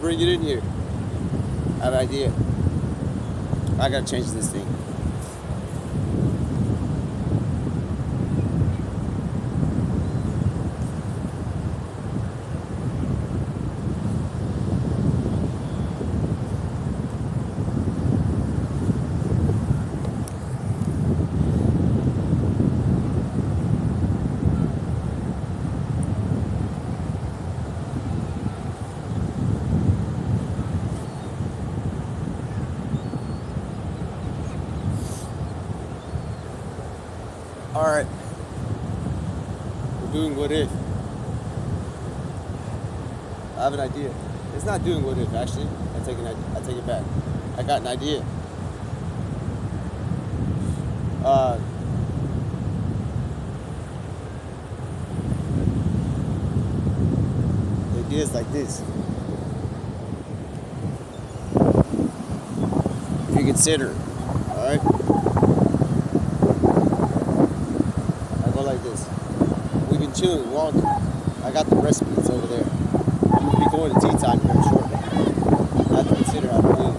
bring it in here. I have an idea. I gotta change this thing. Alright. We're doing what if. I have an idea. It's not doing what if, actually. I take it back. I got an idea. The idea is like this. If you consider it, alright? Like this. We've been chilling, walking. I got the recipes over there. I'm gonna be going to tea time here shortly. I have to consider how to do it.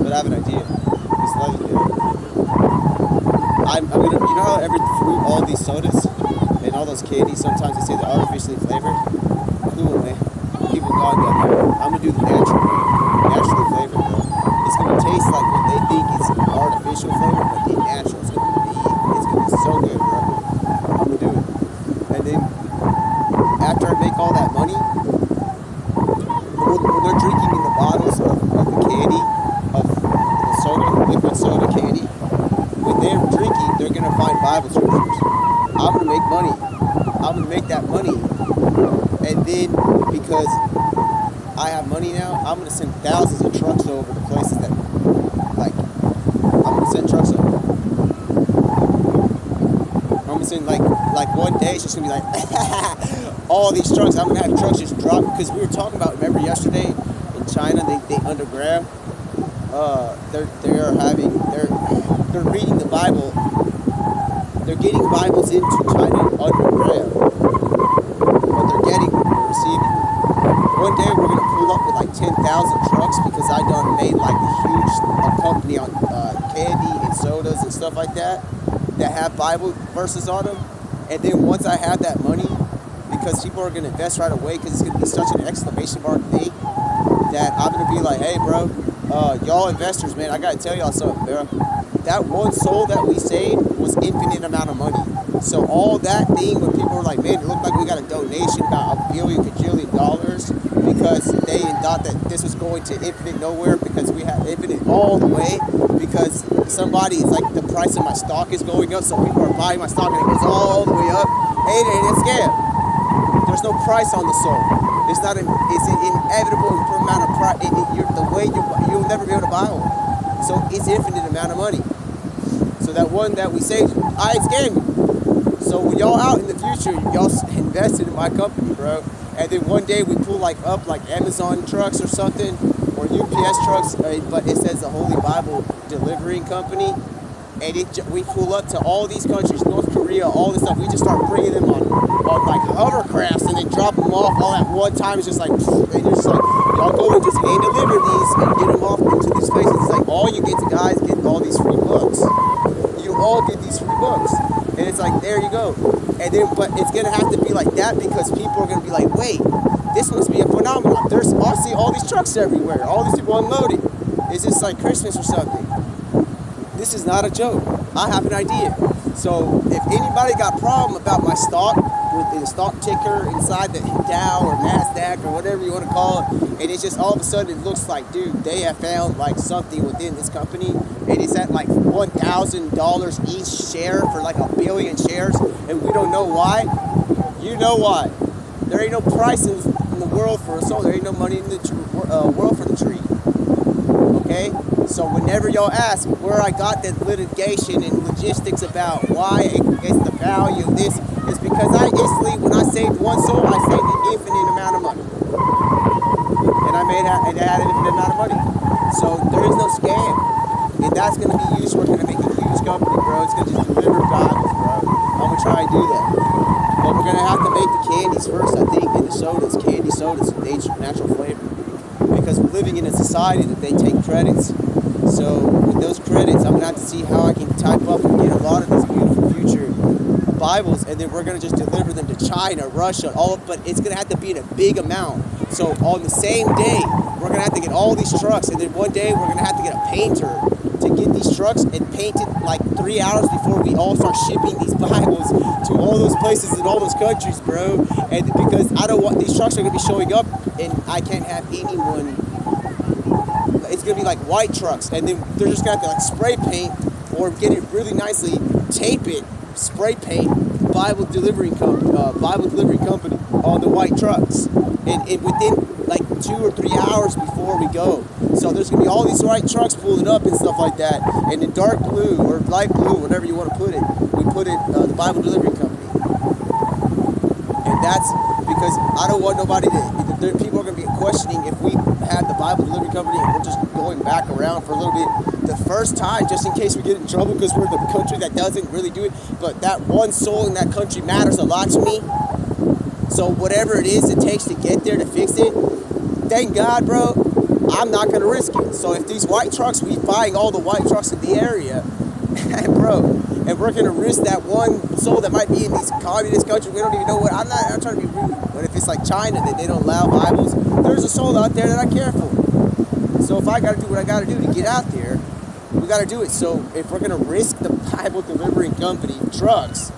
But I have an idea. It's legendary. I'm gonna, you know how every fruit, all these sodas and all those candies, sometimes they say they're artificially flavored? Cool, man. People got that. I'm gonna do the naturally flavored, bro. It's gonna taste like what they think is artificial flavor, but the natural is gonna be so good, bro. And then after I make all that money, when they're drinking in the bottles of the candy, of the soda, liquid soda candy, when they're drinking, they're going to find Bible scriptures. I'm going to make money. I'm going to make that money. And then, because I have money now, I'm going to send thousands of trucks over to places that, like, I'm going to send trucks over. Like one day it's just gonna be like all these trucks. I'm gonna have trucks just drop, because we were talking about, remember yesterday in China they underground, they're reading the Bible, they're getting Bibles into China underground, but they're receiving. One day we're gonna pull up with like 10,000 trucks, because I done made like a company on candy and sodas and stuff like that have Bible verses on them. And then once I have that money, because people are going to invest right away, because it's going to be such an exclamation mark thing, that I'm going to be like, hey, bro, y'all investors, man, I got to tell y'all something, bro. That one soul that we saved was infinite amount of money. So all that thing, when people were like, man, it looked like we got a donation about $1 billion, $1 dollars, because they thought that this was going to infinite nowhere, because we have infinite all the way, because somebody's like, the price of my stock is going up, so people are buying my stock and it goes all the way up. Hey, it ain't a scam. There's no price on the soul. It's not an inevitable amount of price. The way you'll never be able to buy one. So it's infinite amount of money. So that one that we saved, I ain't scammed you. So when y'all out in the future, y'all invested in my company, bro. And then one day we pull like up like Amazon trucks or something, or UPS trucks, but it says the Holy Bible Delivering Company, and we pull up to all these countries, North Korea, all this stuff. We just start bringing them on like hovercrafts, and then drop them off all at one time. It's just like, they just like, y'all go and just hand deliver these and get them off into these places. It's like, all you get to guys get all these free books. You all get these free books, and it's like, there you go. And then, but it's gonna have to be like that, because people are gonna be like, wait, this must be a phenomenon. There's obviously all these trucks everywhere, all these people unloading. Is this like Christmas or something? This is not a joke. I have an idea. So if anybody got a problem about my stock, with the stock ticker inside the Dow or NASDAQ or whatever you want to call it, and it's just all of a sudden it looks like, dude, they have found like something within this company, and it's at like $1,000 each share for like 1 billion shares, and we don't know why. You know why. There ain't no price in the world for a soul. There ain't no money in the world for the tree. Okay? So whenever y'all ask where I got that litigation and logistics about why it's the value of this, it's because I instantly, when I saved one soul, I saved an infinite amount of money. And I had an infinite amount of money. So there is no scam. And that's going to be used. We're going to make a huge company, bro. It's going to just deliver Bibles, bro. I'm going to try and do that. But we're going to have to make the candies first, I think, and the sodas, candy sodas, natural flavor. Because because we're living in a society that they take credits. So with those credits, I'm gonna have to see how I can type up and get a lot of these beautiful future Bibles, and then we're gonna just deliver them to China, Russia, but it's gonna have to be in a big amount. So on the same day, we're gonna have to get all these trucks, and then one day we're gonna have to get a painter to get these trucks and paint it like 3 hours before we all start shipping these Bibles to all those places in all those countries, bro. And because I don't want, these trucks are gonna be showing up, and I can't have anyone. It's gonna be like white trucks, and then they're just gonna have to like spray paint or get it really nicely, tape it, spray paint Bible delivery company on the white trucks, and within like 2 or 3 hours before we go. So there's gonna be all these white trucks pulling up and stuff like that, and in dark blue or light blue, whatever you want to put it, we put it the Bible delivery company, and that's because I don't want nobody to. People are gonna be questioning if we have the Bible delivery company and we're just going back around for a little bit the first time, just in case we get in trouble because we're the country that doesn't really do it. But that one soul in that country matters a lot to me. So whatever it is it takes to get there to fix it, thank God, bro, I'm not gonna risk it. So if these white trucks, we buying all the white trucks in the area, and bro, and we're gonna risk that one soul that might be in these communist countries, we don't even know what. I'm trying to be rude, but if it's like China that they don't allow Bibles, there's a soul out there that I care for. So if I gotta do what I gotta do to get out there, we gotta do it. So if we're gonna risk the Bible delivery company trucks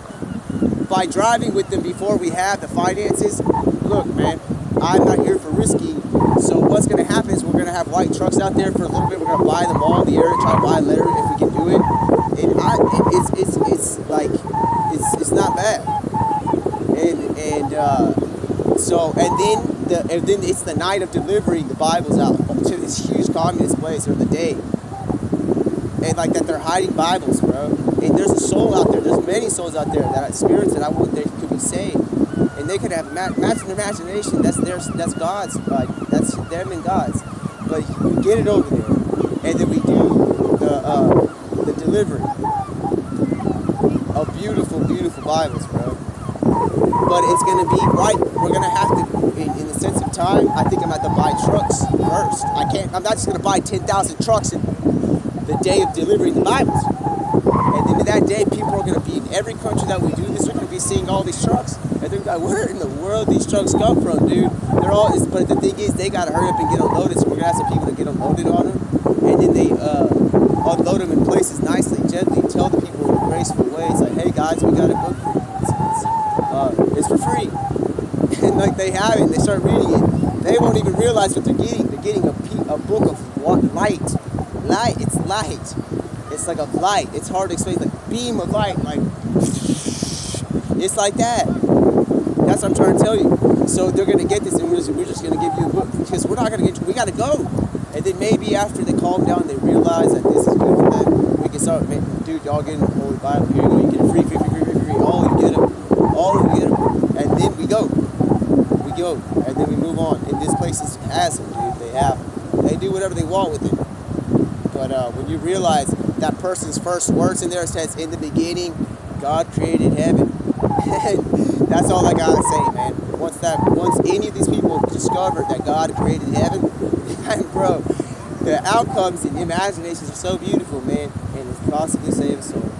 by driving with them before we have the finances, look, man, I'm not here for risking. So what's gonna happen is we're gonna have white trucks out there for a little bit. We're gonna buy them all in the area, try to buy a letter if we can do it. And it's not bad. And then it's the night of delivering the Bibles out to this huge communist place, or the day, and like that they're hiding Bibles, bro. And there's a soul out there. There's many souls out there that spirits that I want they could be saved, and they could have imagine imagination. That's God's, like that's them and God's. But you get it over there, and then we do the delivery of beautiful, beautiful Bibles, bro. But it's gonna be right. We're gonna have to, in the sense of time, I think I'm gonna have to buy trucks first. I'm not just gonna buy 10,000 trucks in the day of delivering the Bibles. And then that day, people are gonna be in every country that we do this. They're gonna be seeing all these trucks, and they're like, "Where in the world these trucks come from, dude?" But the thing is, they gotta hurry up and get unloaded. So we're gonna have some people to get unloaded on them, and then they unload them in places nicely, gently. Tell the people in a graceful way. It's like, "Hey guys, we got a book for you. It's for free." And like they have it, they start reading it. They won't even realize what they're getting. They're getting a book of light. It's light. It's like a light. It's hard to explain. It's like a beam of light. Like it's like that. That's what I'm trying to tell you. So they're gonna get this, and we're just gonna give you a book because we're not gonna get. We gotta go. And then maybe after they calm down, they realize that this is good for them. We can start, dude, y'all getting the Holy Bible. Here you go. You get it free. All you get them. And then we go, and then we move on. And this place has them, dude. They do whatever they want with it. But when you realize that person's first words in there says, "In the beginning, God created heaven," that's all I gotta say, man. Once any of these people discover that God created heaven, and bro, the outcomes and imaginations are so beautiful, man, and it's possibly save a soul.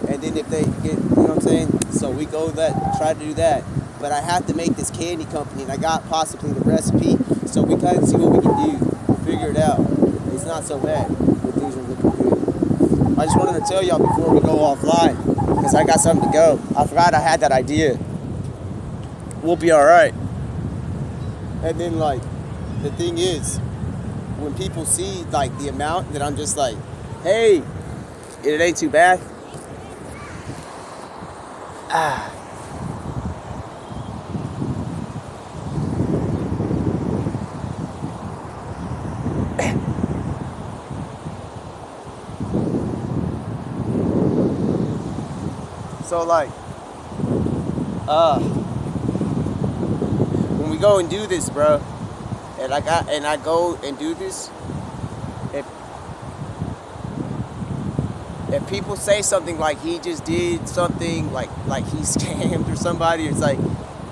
And then if they get, you know what I'm saying? So we try to do that. But I have to make this candy company, and I got possibly the recipe, so we kind of see what we can do. We'll figure it out. It's not so bad, but things are looking good. I just wanted to tell y'all before we go offline, because I got something to go. I forgot I had that idea. We'll be all right. And then, like, the thing is, when people see, like, the amount that I'm just like, hey, it ain't too bad. So like, when we go and do this, bro, and I go and do this, if people say something like he just did something like he scammed or somebody, it's like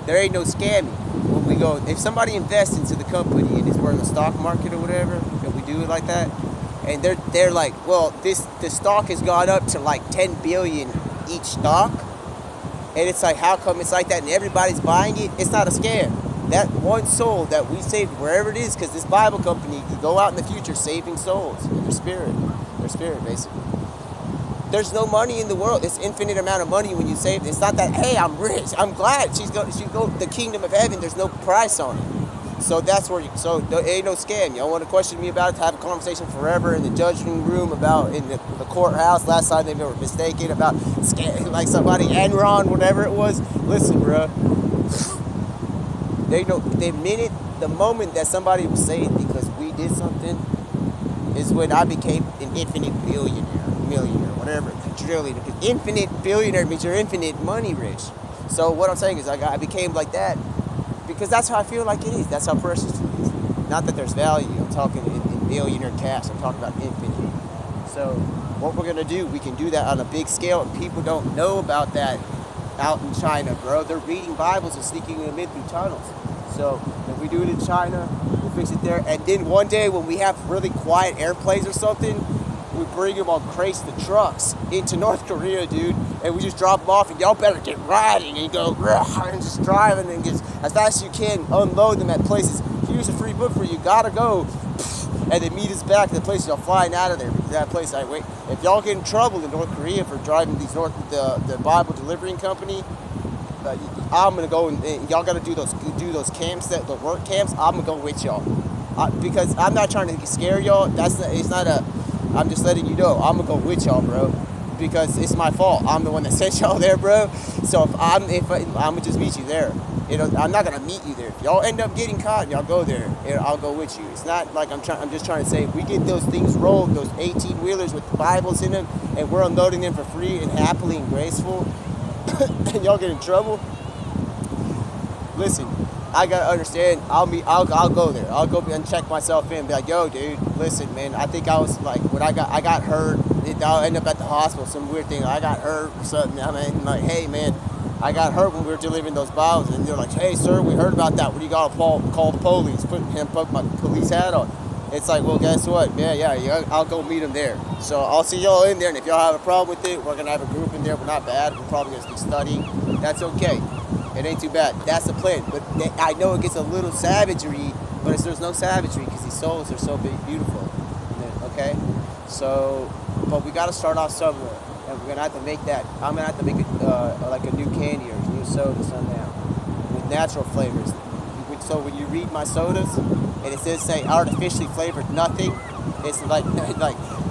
there ain't no scamming. When we go, if somebody invests into the company and we're in the stock market or whatever, and we do it like that, and they're like, well, the stock has gone up to like 10 billion each stock, and it's like, how come it's like that and everybody's buying it? It's not a scam. That one soul that we saved wherever it is, because this Bible company could go out in the future saving souls in their spirit basically. There's no money in the world. It's infinite amount of money when you save. It's not that, hey, I'm rich, I'm glad she go the kingdom of heaven. There's no price on it. So that's where there ain't no scam. Y'all want to question me about it, to have a conversation forever in the judging room about in the courthouse. Last time they were mistaken about scam, like somebody Enron, whatever it was. Listen, bro. They know the moment that somebody was saved because we did something is when I became an infinite billionaire, millionaire, whatever, quadrillionaire. Because infinite billionaire means you're infinite money rich. So what I'm saying is I became like that because that's how I feel like it is. That's how precious it is. Not that there's value. I'm talking in billionaire cash. I'm talking about infinite. So what we're gonna do, we can do that on a big scale, and people don't know about that out in China, bro. They're reading Bibles and sneaking them in through tunnels. So if we do it in China, we'll fix it there. And then one day when we have really quiet airplanes or something, we bring them on crates to trucks into North Korea, dude. And we just drop them off, and y'all better get riding and go and just driving and get as fast as you can, unload them at places. Here's a free book for you, gotta go. And then meet us back to the place y'all flying out of there. Because that place, if y'all get in trouble in North Korea for driving the Bible delivering company, I'm gonna go and y'all gotta do those camps, the work camps. I'm gonna go with y'all because I'm not trying to scare y'all. I'm just letting you know I'm gonna go with y'all, bro, because it's my fault. I'm the one that sent y'all there, bro. So if I'm gonna just meet you there. I'm not gonna meet you there. If y'all end up getting caught, y'all go there. I'll go with you. It's not like I'm just trying to say, if we get those things rolled, those 18-wheelers with Bibles in them, and we're unloading them for free and happily and graceful, and y'all get in trouble. Listen, I gotta understand. I'll go there. I'll go and check myself in. Be like, yo, dude, listen, man. I think I was like, when I got hurt. I'll end up at the hospital. Some weird thing. I got hurt or something. I mean, like, hey, man. I got hurt when we were delivering those Bibles, and they're like, hey, sir, we heard about that. What do you got to call the police? Put my police hat on. It's like, well, guess what? Yeah, I'll go meet them there. So I'll see y'all in there, and if y'all have a problem with it, we're going to have a group in there. We're not bad. We're probably going to be studying. That's okay. It ain't too bad. That's the plan. But I know it gets a little savagery, but there's no savagery because these souls are so beautiful. Okay? So, but we got to start off somewhere. And we're gonna have to make that. I'm gonna have to make it like a new candy or a new soda somehow with natural flavors. So when you read my sodas and it says say artificially flavored nothing, it's like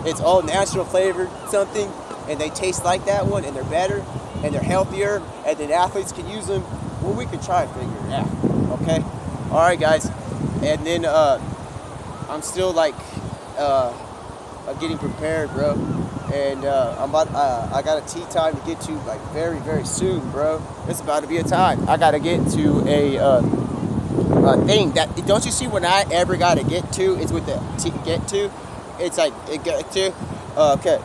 it's all natural flavored something, and they taste like that one, and they're better and they're healthier, and then athletes can use them. Well, we can try and figure it out. Okay. All right, guys. And then I'm still like getting prepared, bro. And I got a tea time to get to like very, very soon, bro. It's about to be a time. I gotta get to a thing that, don't you see when I ever gotta get to, it's with the get to. It's like it get to. Okay.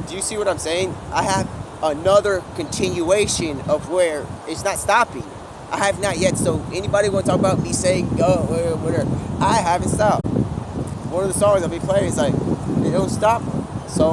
Do you see what I'm saying? I have another continuation of where it's not stopping. I have not yet. So anybody want to talk about me saying go whatever? I haven't stopped. One of the songs I'll be playing is like it don't stop. So